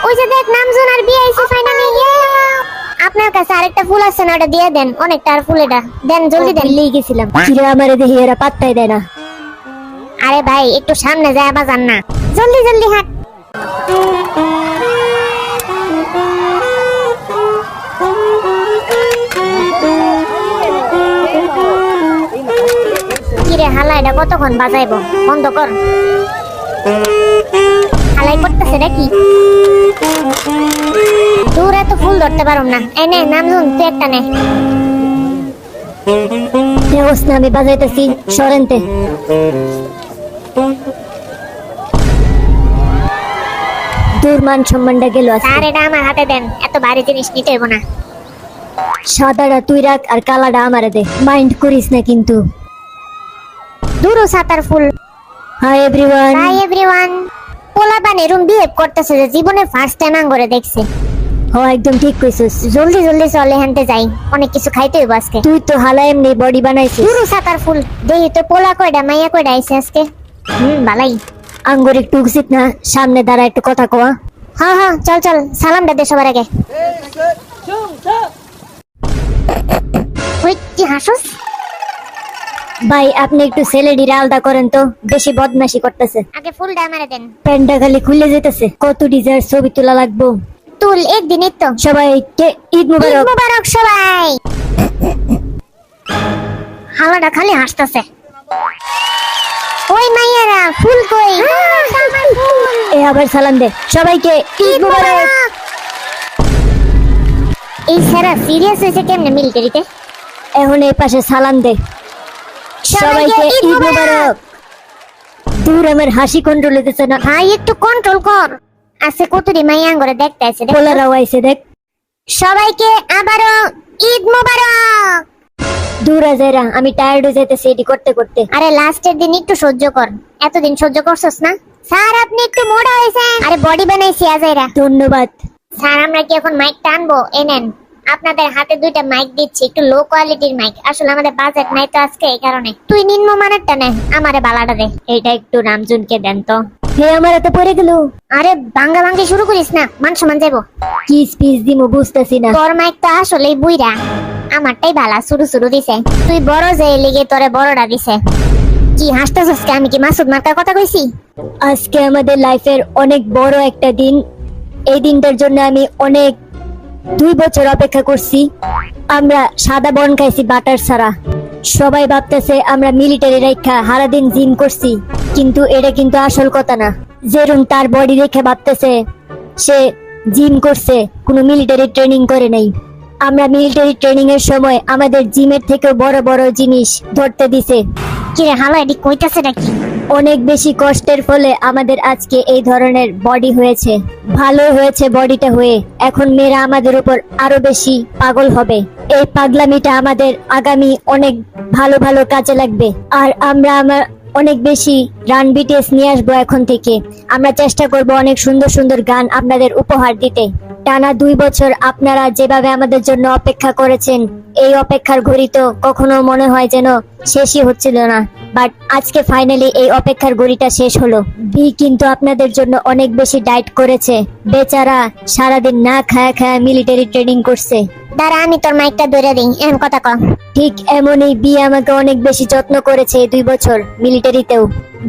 ওই যে দেখ নামজুন আর বিয়ে আইছে ফাইনালি। আপনার কাছে আরেকটা ফুল আছে না, ওটা দিয়ে দেন। অনেকটা আর ফুল এটা দেন, জলদি দেন। লিয়ে গেছিলাম, কিরে আমারে দেখি এরা পাত্তাই দেয় না। আরে ভাই একটু সামনে যায় বাজান না, জলদি জলদি হাঁট। কিরে হালা, এটা কতক্ষণ বাজাইবো? বন্ধ কর। হালাই করতেছে নাকি? দূর এত ফুল ধরতে পারুম না। এই নে নামজুন, তুই একটা নে। না আমি বাজাইতেছি, সরেনতে। দূর মান সম্মানটা গেল। আর এটা আমার হাতে দেন, এত ভারী জিনিস নিতে হইব না। সাদাটা তুই রাখ আর কালাটা আমারে দে, মাইন্ড করিস না কিন্তু। দূর সাতার ফুল। Hi everyone. Hi everyone. পোলাপান এরম বিহেভ করতেছে যে জীবনে ফার্স্ট টাইম আঙ্গরে দেখছে। একদম ঠিক কইছিস। জলদি জলদি চলে হেনতে যাই, অনেক কিছু খাইতে হইব আজকে। তুই তো হালা এমনি বডি বানাইছিস। দূর সাতার ফুল। দেখি তো পোলা কয়টা মাইয়া কয়টা আইছে আজকে। ভালাই। আঙ্গুর একটু উচিত না, সামনে দাঁড়া একটু কথা কওয়া। হ্যাঁ হ্যাঁ, চল চল, সালামটা দে সবার আগে। ওই কি হাসুস? ভাই আপনি একটু ছেলেডির আলাদা করেন তো, বেশি বদমাশি করতেছে। আগে ফুলটা আমারে দেন। প্যান্টটা খালি খুলে যেতেছে। কত ডিজাইন ছবি তোলা লাগবো। তুল একদিনই তো। সবাইকে ঈদ ঈদ মুবারক। মুবারক সবাই। হালাটা খালি হাসতেছে। ওই মাইয়ারা ফুল কই? আমার ফুল। এ আবার সালাম দে সবাইকে ঈদ মুবারক। এই সারা সিরিয়াস হয়েছে কেমনে মিলিটারিতে? এখন এই পাশে সালাম দে সবাইকে ঈদ মুবারক। দূর আমার হাসি কন্ট্রোল হতেছে না। ভাই একটু কন্ট্রোল কর। আছে কতরি মাইয়া আঙ্গরে দেখতে আছে। পোলারাও আইছে দেখ। সবাইকে আবারও ঈদ মুবারক। দূর আজাইরা, আমি টায়ার্ড হয়ে যাইতেছি এটি করতে করতে। আরে লাস্টের দিন একটু সহ্য কর, এতদিন সহ্য করছস না। স্যার আপনি একটু মোটা হয়েছেন। আরে বডি বানাইছি আজাইরা। ধন্যবাদ স্যার আমরা কি এখন মাইক টানবো? এই নেন, আপনাদের হাতে দুইটা মাইক দিচ্ছি, একটু লো কোয়ালিটির মাইক। আসলে আমাদের বাজেট নাই তো আজকে, এই কারণে। তুই নিম্নমানেরটা নে, আমারে বালাটা দে। এইটা একটু নামজুনকে দেন তো। হে আমার এত পড়ে গেল। আরে ভাঙ্গা ভাঙ্গি শুরু করিস না, মান সম্মান যাবো। কি স্পিচ দিমু বুঝতাছি না। তোর মাইক তো আসলেই বুইরা, আমারটাই ভালা শুরু শুরু দিছে। তুই বড় যে লিগে তোরে বড়টা দিছে। কি হাসতেছস? আমি কি মাসুদ মার্কার কথা কইছি? আজকে আমাদের লাইফের অনেক বড় একটা দিন। এই দিনটার জন্য আমি অনেক 2 বছর অপেক্ষা করছি। আমরা সাদা বন খাইছি বাটার ছাড়া। সবাই ভাবতেছে আমরা মিলিটারি রাইখা সারাদিন জিম করছি, কিন্তু এটা কিন্তু আসল কথা না। যেরকম তার বডি রেখে ভাবতেছে সে জিম করছে, কোনো মিলিটারি ট্রেনিং করে নাই। আমরা মিলিটারি ট্রেনিং এর সময় আমাদের জিমের থেকেও বড় বড় জিনিস ধরতে দিছে। কিরে হালা এডি কইতাছে নাকি? অনেক বেশি কষ্টের ফলে আমাদের আজকে এই ধরনের বডি হয়েছে। ভালো হয়েছে বডিটা হয়ে। এখন মেয়েরা আমাদের উপর আরো বেশি পাগল হবে। এই পাগলামিটা আমাদের আগামী অনেক ভালো ভালো কাজে লাগবে। আর আমরা অনেক বেশি রান বিটিএস নিয়ে আসবো এখন থেকে। আমরা চেষ্টা করব অনেক সুন্দর সুন্দর গান আপনাদের উপহার দিতে। টানা 2 বছর আপনারা যেভাবে আমাদের জন্য অপেক্ষা করেছেন, এই অপেক্ষার ঘড়ি তো কখনো মনে হয় যেন শেষই হচ্ছিল না। বাট আজকে ফাইনালি এই অপেক্ষার ঘড়িটা শেষ হলো। বি কিন্তু আপনাদের জন্য অনেক বেশি ডায়েট করেছে। বেচারা সারাদিন না খায়া খায়া মিলিটারি ট্রেনিং করছে। দাঁড়া আমি তোর মাইকটা ধরে দিই, এমন কথা কর। ঠিক এমনই বি আমাকে অনেক বেশি যত্ন করেছে এই 2 বছর মিলিটারিতেও।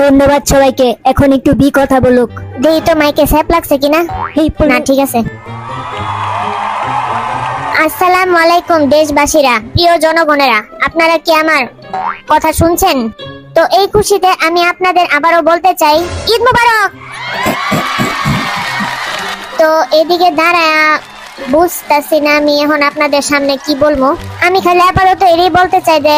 ধন্যবাদ সবাইকে। এখন একটু বি কথা বলুক। দেই তো মাইকে স্যাপ লাগছে কিনা। না ঠিক আছে। আসসালামু আলাইকুম দেশবাসীরা, প্রিয় জনগণেরা, আপনারা কি আমার কথা শুনছেন? তো এই খুশিতে আমি আপনাদের আবারও বলতে চাই ঈদ মুবারক। তো এদিকে দাঁড়ায়া বুঝতেছি না আমি এখন আপনাদের সামনে কি বলবো। আমি খালি আপাতত এটাই বলতে চাই যে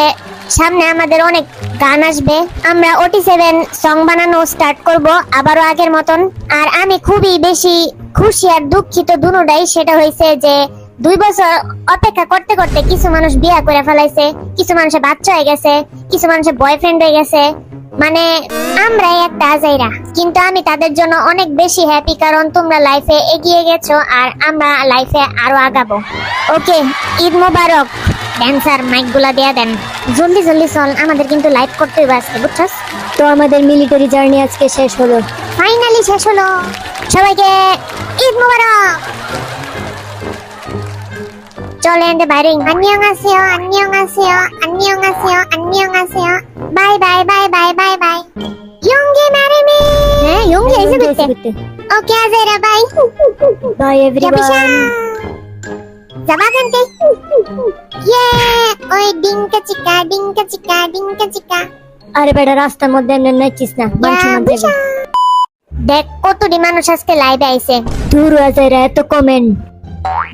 সামনে আমাদের অনেক গান আসবে। আমরা OT7 সং বানানো স্টার্ট করব আবারও আগের মতন। আর আমি খুবই বেশি খুশি আর দুঃখিত দুটোটাই। সেটা হয়েছে যে 2 বছর অপেক্ষা করতে করতে কিছু মানুষ বিয়ে করে ফেলাইছে, কিছু মানুষের বাচ্চা হয়ে গেছে, কিছু মানুষের বয়ফ্রেন্ড হয়ে গেছে। মানে আমরাই একটা আজাইরা, কিন্তু আমি তাদের জন্য অনেক বেশি হ্যাপি, কারণ তোমরা লাইফে এগিয়ে গেছো আর আমরা লাইফে আরো আগাবো। ওকে, ঈদ মোবারক। ড্যান্সার মাইকগুলা দেয়া দেন, জলদি জলদি চল, আমাদের কিন্তু লাইভ করতে হবে আজকে, বুঝছস? তো আমাদের মিলিটারি জার্নি আজকে শেষ হলো। ফাইনালি শেষ হলো। সবাইকে ঈদ মোবারক। চলে এন্ড বাইরে 안녕하세요. Bye bye bye bye bye bye ইয়ঙ্গি ম্যারি মি হ্যাঁ ইয়ঙ্গি এসে বিতে ওকে আজেরা বাই বাই এভরিওয়ান যাবা কান্তে ইয়ে ওই ডিঙ্কা চিকা আরে বেটা রাস্তার মধ্যে এমনি নাচিস না মানুষ মধ্যে দেখ কতটি মানুষ আজকে লাইভে আইছে দূর আজাইরা এত কমেন্ট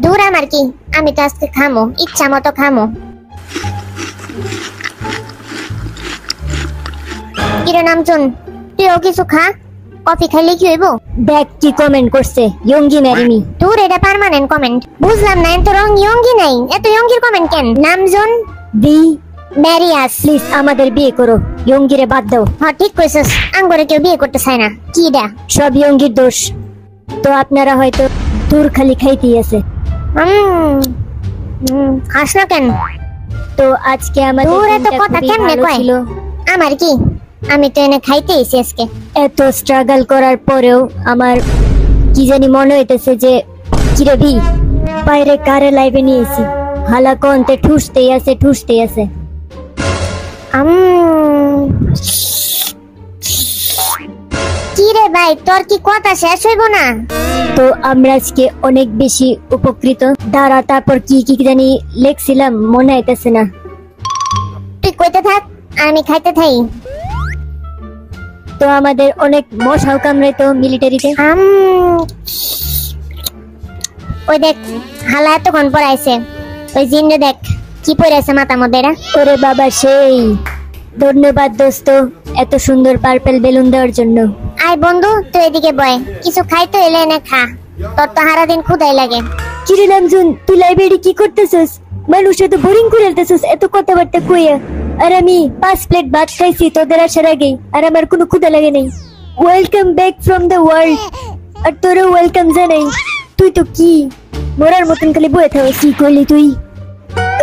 দূর আমার কি আমি তো আজকে খামো ইচ্ছা মতো খামো কিরে নামচুন তুইও কিছু খা কফি খাইলে কি হইব দেখ কি কমেন্ট করছে ইয়ঙ্গি ম্যারিমি দূর এটা পার্মানেন্ট কমেন্ট বুঝলাম না এত রং ইয়ঙ্গি নাই এত ইয়ঙ্গির কমেন্ট কেন নামজুন বি ম্যারিয়াস প্লিজ আমাদের বিয়ে করো ইয়ঙ্গিরে বাদ দাও হ্যাঁ ঠিক কইছস আঙ্গরে কেউ বিয়ে করতে চায় না কি ডা সব ইয়ঙ্গির দোষ তো আপনারা হয়তো দূর খালি খাইতেই আছে হাস না কেন তো আজকে আমাদের দূর এত দিনটা কথা খুবই কেমনে ভালো কয়? ছিল আমার কি আমি তো এনে খাইতে এসেছি আজকে এত স্ট্রাগল করার পরেও আমার কি জানি মনে হইতেছে যে কিরে ভি বাইরে কারে লাইভে নিয়েছি হালা কোনতে ঠুসতেই আছে কি রে ভাই তোর কি কথা শেষ হইব না তো আমরা আজকে অনেক বেশি উপকৃত দাঁড়া তারপর কি কি জানি লেখছিলাম মনে হইতেছে না তুই কইতে থাক আর আমি খাইতে থাই তো আমাদের অনেক মশাও কামড়াইতো মিলিটারিতে ওই দেখ হালা এতক্ষণ পড়াইছে ওই জিন্নে দেখ কি পড়াইছে মাথা মধ্যে এরা ওরে বাবা সেই ধন্যবাদ দোস্ত এত সুন্দর পার্পল বেলুন দেওয়ার জন্য আয় বন্ধু তুই এদিকে বয় কিছু খাইতে এলে এনে খা তোর তো সারাদিন ক্ষুধাই লাগে কিরে নামজুন তুই লাইব্রেরি কি করতেছস মানুষ এত বোরিং করে ফেলতেছস এত কথাবার্তা কইয়া আর আমি 5 প্লেট ভাত খাইছি তোদের আসার আগেই আর আমার কোনো ক্ষুধা লাগে নাই welcome back from the world আর তোরও ওয়েলকাম জানাই তুই তো কি মরার মতন খালি বয়ে থাকো কি করলি তুই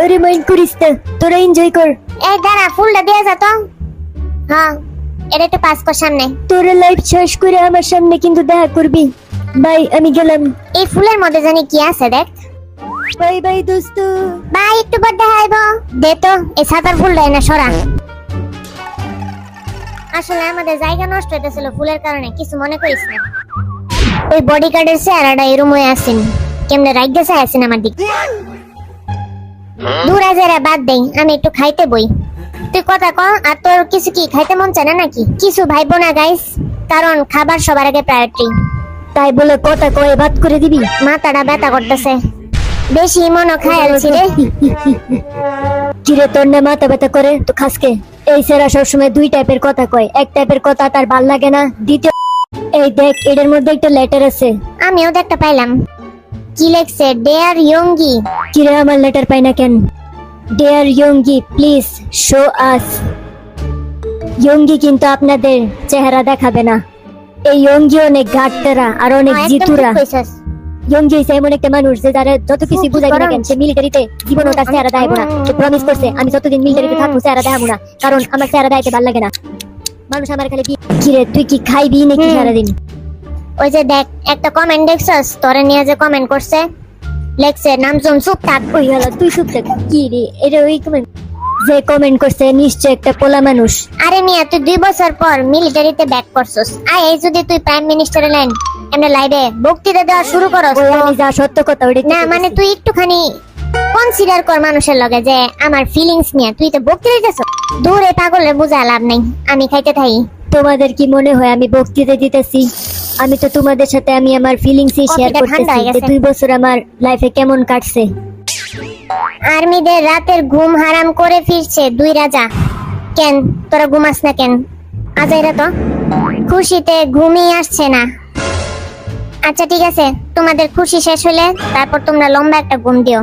আরে মাইন্ড করিস না তোরা এনজয় কর এই দাঁড়া ফুলটা দিয়ে যা তো হ্যাঁ এটা একটু পাস কর সামনে তোরা লাইফ শেষ করে আমার সামনে কিন্তু দেখা করবি বাই আমি গেলাম এই ফুলের মধ্যে জানি কি আছে দেখ বাই বাই দোস্ত বাই একটু পর দেখাইবো দে তো এই সাদার ফুলটা এনে সরা আসলে আমাদের জায়গা নষ্ট হইতেছিল ফুলের কারণে কিছু মনে করিস না ওই বডিগার্ডের চেহারাটা এরম হয়ে আসেন কেমনে রাইট গেছে আসেন আমার দিক দূর আজেরা বাদ দেই আমি একটু খাইতে বই তুই কথা ক আর তোর কিছু কি খাইতে মন চায় না নাকি কিছু ভাইবো না গাইস কারণ খাবার সবার আগে প্রায়োরিটি তাই বলে কথা কয়ে বাদ করে দিবি মাথাটা ব্যথা করতেছে বেশি মনে খাইছি রে কিরে তোর না মাথা ব্যথা করে তো খাসকে এই সেরা সবসময় দুই টাইপের কথা কয় এক টাইপের কথা তার ভাল লাগে না দ্বিতীয় এই দেখ এটার মধ্যে একটা লেটার আছে আমিও তো একটা পাইলাম কি লেখছে ডিয়ার ইয়ঙ্গি কিরে আমার লেটার পাই না কেন deer Yoongi please show us Yoongi কিন্তু আপনাদের চেহারা দেখাবে না এই ইয়ঙ্গি অনেক ঘাটতেরা আর অনেক জিতুরা ইয়ঙ্গি হইছে এমন একটা মানুষ যে যারা যত কিছু বুঝাইবে না কেন সে মিলিটারিতে জীবনও তার চেহারা দেখাবো না সে প্রমিস করছে আমি যতদিন মিলিটারিতে থাকবো চেহারা দেখাবো না কারণ আমার চেহারা দেখাইতে ভালো লাগে না মানুষ আমার খালি কিরে তুই কি খাইবি নাকি সারাদিন ওই যে দেখ একটা কমেন্ট দেখছস তোরে নিয়ে যে কমেন্ট করছে লেখছে নামজুম চুপ থাক ওই হলো তুই চুপ থাক কি রে এটা ওই কমেন্ট যে কমেন্ট করছে নিশ্চয় একটা পোলা মানুষ আরে মিয়া তুই 2 বছর পর মিলিটারিতে ব্যাক করছস আর এই যদি তুই প্রাইম মিনিস্টারের লাইন এমনি লাইভে বক্তৃতা দেওয়া শুরু করস ওই আমি যা সত্য কথা ওটা না মানে তুই একটুখানি কনসিডার কর মানুষের লগে যে আমার ফিলিংস নিয়ে তুই তো বক্তৃতা দিতেছ দূরে পাগলে বুঝা লাভ নাই আমি খাইতে থাই তোমাদের কি মনে হয় আমি বক্তৃতা দিতেছি আমি তো তোমাদের সাথে আমি আমার ফিলিংসই শেয়ার কফিটা ঠান্ডা করতেছি হয়ে যে গেছে। 2 বছর আমার লাইফে কেমন কাটছে আর্মিদের রাতের ঘুম হারাম করে ফিরছে 2 রাজা কেন তোরা ঘুমাস না কেন আজাইরা তো খুশিতে ঘুমই আসছে না আচ্ছা ঠিক আছে তোমাদের খুশি শেষ হলে তারপর তোমরা লম্বা একটা ঘুম দিও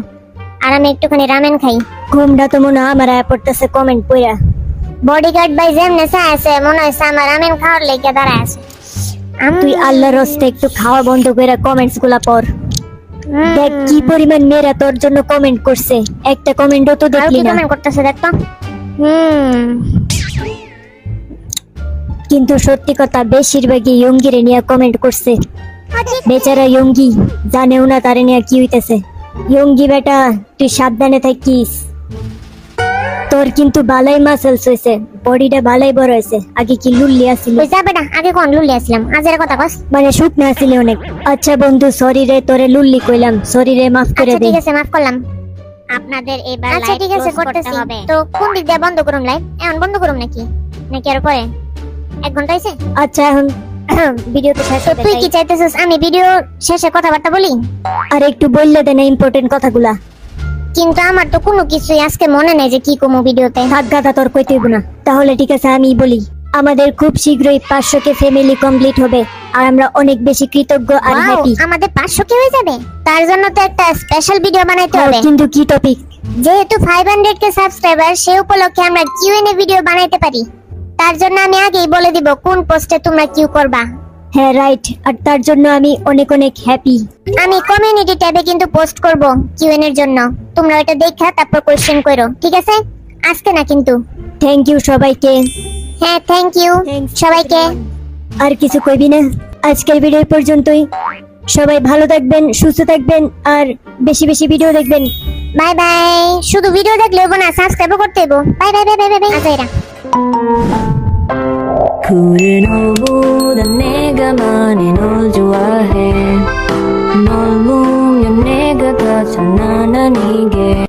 আর আমি একটুখানি রামেন খাই ঘুমটা তো মনে হয় আমার আয়া পড়তেছে কমেন্ট পড়া বডিগার্ড বাই যেমনে আছে মনে হচ্ছে আমার রামেন খাওয়ার লেগে দাঁড়ায় আছে তুই আল্লাহর রাস্তায় একটু খাওয়া বন্ধ করে কমেন্টস গুলা পড় দেখ কি পরিমাণ মেয়েরা তোর জন্য কমেন্ট করছে একটা কমেন্টও তো আর দেখলি কি না কমেন্ট করতেছে দেখতো কিন্তু সত্যি কথা বেশিরভাগই ইয়ঙ্গিরে নিয়ে কমেন্ট করছে বেচারা ইয়ঙ্গি জানেও না তারে নিয়ে কি হইতেছে ইয়ঙ্গি বেটা, তুই সাবধানে থাকিস। তোর কিন্তু বালাই মাসেলস হয়েছে, বডিটা বালাই বড় হয়েছে। আগে কি লুল্লি আসিল? ওই যা বেটা, আগে কোন লুলি আসলাম, আজের কথা কস। মানে শুকনা আসিলি অনেক। আচ্ছা বন্ধু, সরি রে, তোরে লুল্লি কইলাম, সরি রে, মাফ করে আচ্ছা দে। ঠিক আছে, মাফ করলাম। আপনাদের এবার আচ্ছা ঠিক আছে, করতেছি। তো কোন দিক দিয়ে বন্ধ করুম লাইভ? এখন বন্ধ করুম নাকি নাকি আর পরে? 1 ঘন্টা হইছে? আচ্ছা এখন ভিডিও তো শেষ তো হতে তুই চাই। কি চাইতেছিস আমি ভিডিও শেষে কথাবার্তা বলি? আর একটু বললে দে না ইম্পর্টেন্ট কথাগুলা। কিন্তু আমার তো কোনো কিছুই আজকে মনে নেই যে কি কমু ভিডিওতে। থাক গাদা, তোর কইতে হইব না। তাহলে ঠিক আছে, আমি বলি। আমাদের খুব শীঘ্রই 500 ফ্যামিলি কমপ্লিট হবে, আর আমরা অনেক বেশি কৃতজ্ঞ আর Wow, হ্যাপি। আমাদের 500 কে হয়ে যাবে? তার জন্য তো একটা স্পেশাল ভিডিও বানাইতে হবে। কিন্তু কি টপিক? যেহেতু 500 কে সাবস্ক্রাইবার, সেই উপলক্ষে আমরা কিউএনএ ভিডিও বানাইতে পারি। তার জন্য আমি আগেই বলে দিব কোন পোস্টে তোমরা কিউ করবা। হ্যাঁ রাইট, আর তার জন্য আমি অনেক অনেক হ্যাপি। আমি কমিউনিটি ট্যাবে কিন্তু পোস্ট করব কিউএনএ এর জন্য। তোমরা এটা দেখা তারপর কোশ্চেন করো, ঠিক আছে? আজকে না কিন্তু। থ্যাংক ইউ সবাইকে। হ্যাঁ, থ্যাংক ইউ সবাইকে। আর কিছু কইবি না? আজকের ভিডিও পর্যন্তই। সবাই ভালো থাকবেন, সুস্থ থাকবেন, আর বেশি বেশি ভিডিও দেখবেন। Bye bye. শুধু ভিডিও দেখলে হবো না, সাবস্ক্রাইবও করতে হবো। By bye bye bye by. আচ্ছা এরা 그래 너보다 내가 많이 널 좋아해 널 보면 내가 다 장난 아니게